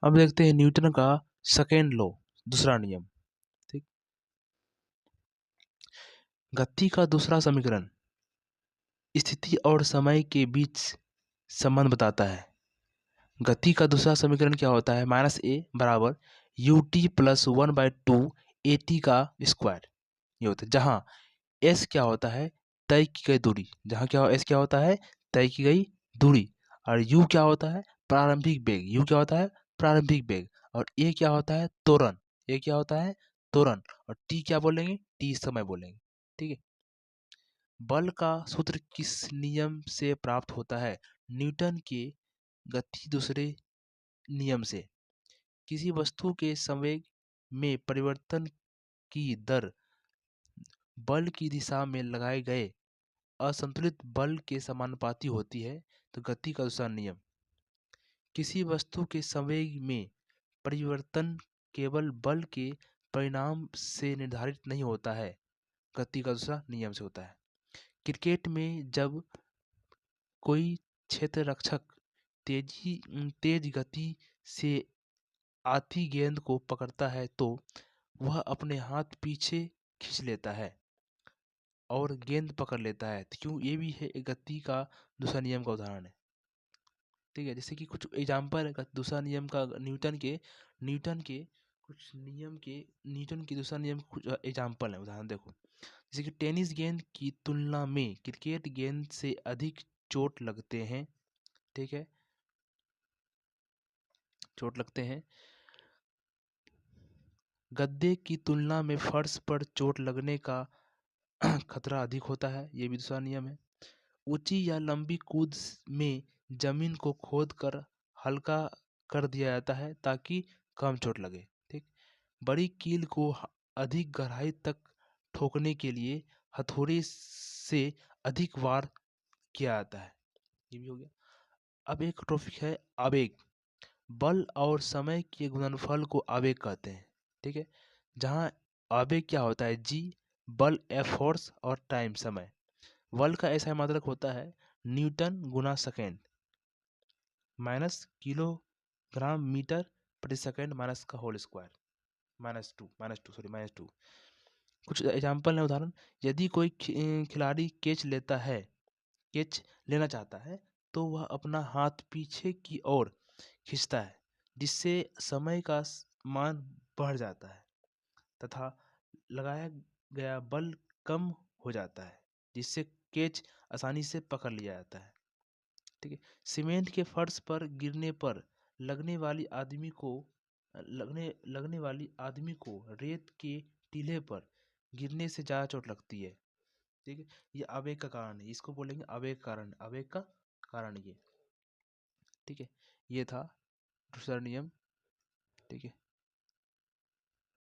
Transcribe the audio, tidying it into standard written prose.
अब देखते हैं न्यूटन का सेकेंड लॉ, दूसरा नियम। ठीक, गति का दूसरा समीकरण स्थिति और समय के बीच संबंध बताता है। गति का दूसरा समीकरण क्या होता है? -a बराबर ut प्लस 1/2 at का स्क्वायर, ये होता है। जहाँ s क्या होता है? तय की गई दूरी। जहाँ क्या s क्या होता है? तय की गई दूरी। और u क्या होता है? प्रारंभिक वेग। u क्या होता है? प्रारंभिक वेग। और a क्या होता है? त्वरण। a क्या होता है? त्वरण। और t क्या बोलेंगे? t समय बोलेंगे। ठीक है। बल का सूत्र किस नियम से प्राप्त होता है? न्यूटन के गति दूसरे नियम से। किसी वस्तु के संवेग में परिवर्तन की दर बल की दिशा में लगाए गए असंतुलित बल के समानुपाती होती है। तो गति का दूसरा नियम। किसी वस्तु के संवेग में परिवर्तन केवल बल के परिणाम से निर्धारित नहीं होता है, गति का दूसरा नियम से होता है। क्रिकेट में जब कोई क्षेत्र रक्षक तेज गति से आती गेंद को पकड़ता है तो वह अपने हाथ पीछे खींच लेता है और गेंद पकड़ लेता है। तो क्यों? ये भी है एक गति का दूसरा नियम का उदाहरण है। ठीक है, जैसे कि कुछ एग्जाम्पल है दूसरा नियम का न्यूटन के कुछ नियम के न्यूटन के दूसरा नियम कुछ एग्जाम्पल है, उदाहरण देखो। जैसे कि टेनिस गेंद की तुलना में क्रिकेट गेंद से अधिक चोट लगते हैं। ठीक है, चोट लगते हैं। गद्दे की तुलना में फर्श पर चोट लगने का खतरा अधिक होता है, ये भी दूसरा नियम है। ऊंची या लंबी कूद में जमीन को खोद कर हल्का कर दिया जाता है ताकि कम चोट लगे। ठीक, बड़ी कील को अधिक गहराई तक ठोकने के लिए हथौड़े से अधिक वार किया जाता है, ये भी हो गया। अब एक टॉपिक है आवेग। बल और समय के गुणनफल को आवेग कहते हैं। ठीक है, जहाँ आवेग क्या होता है? जी बल, एफ फोर्स और टाइम समय। बल का ऐसा मात्रक होता है न्यूटन गुना सेकेंड माइनस किलोग्राम मीटर प्रति सेकेंड माइनस का होल स्क्वायर -2। कुछ एग्जाम्पल है, उदाहरण। यदि कोई खिलाड़ी कैच लेना चाहता है तो वह अपना हाथ पीछे की ओर खींचता है जिससे समय का मान बढ़ जाता है तथा लगाया गया बल कम हो जाता है जिससे कैच आसानी से पकड़ लिया जाता है। ठीक है, सीमेंट के फर्श पर गिरने पर लगने वाली आदमी को रेत के टीले पर गिरने से ज़्यादा चोट लगती है। ठीक है, ये आवेग का कारण है, इसको बोलेंगे आवेग कारण, आवेग का कारण ये। ठीक है, ये था दूसरा नियम। ठीक है।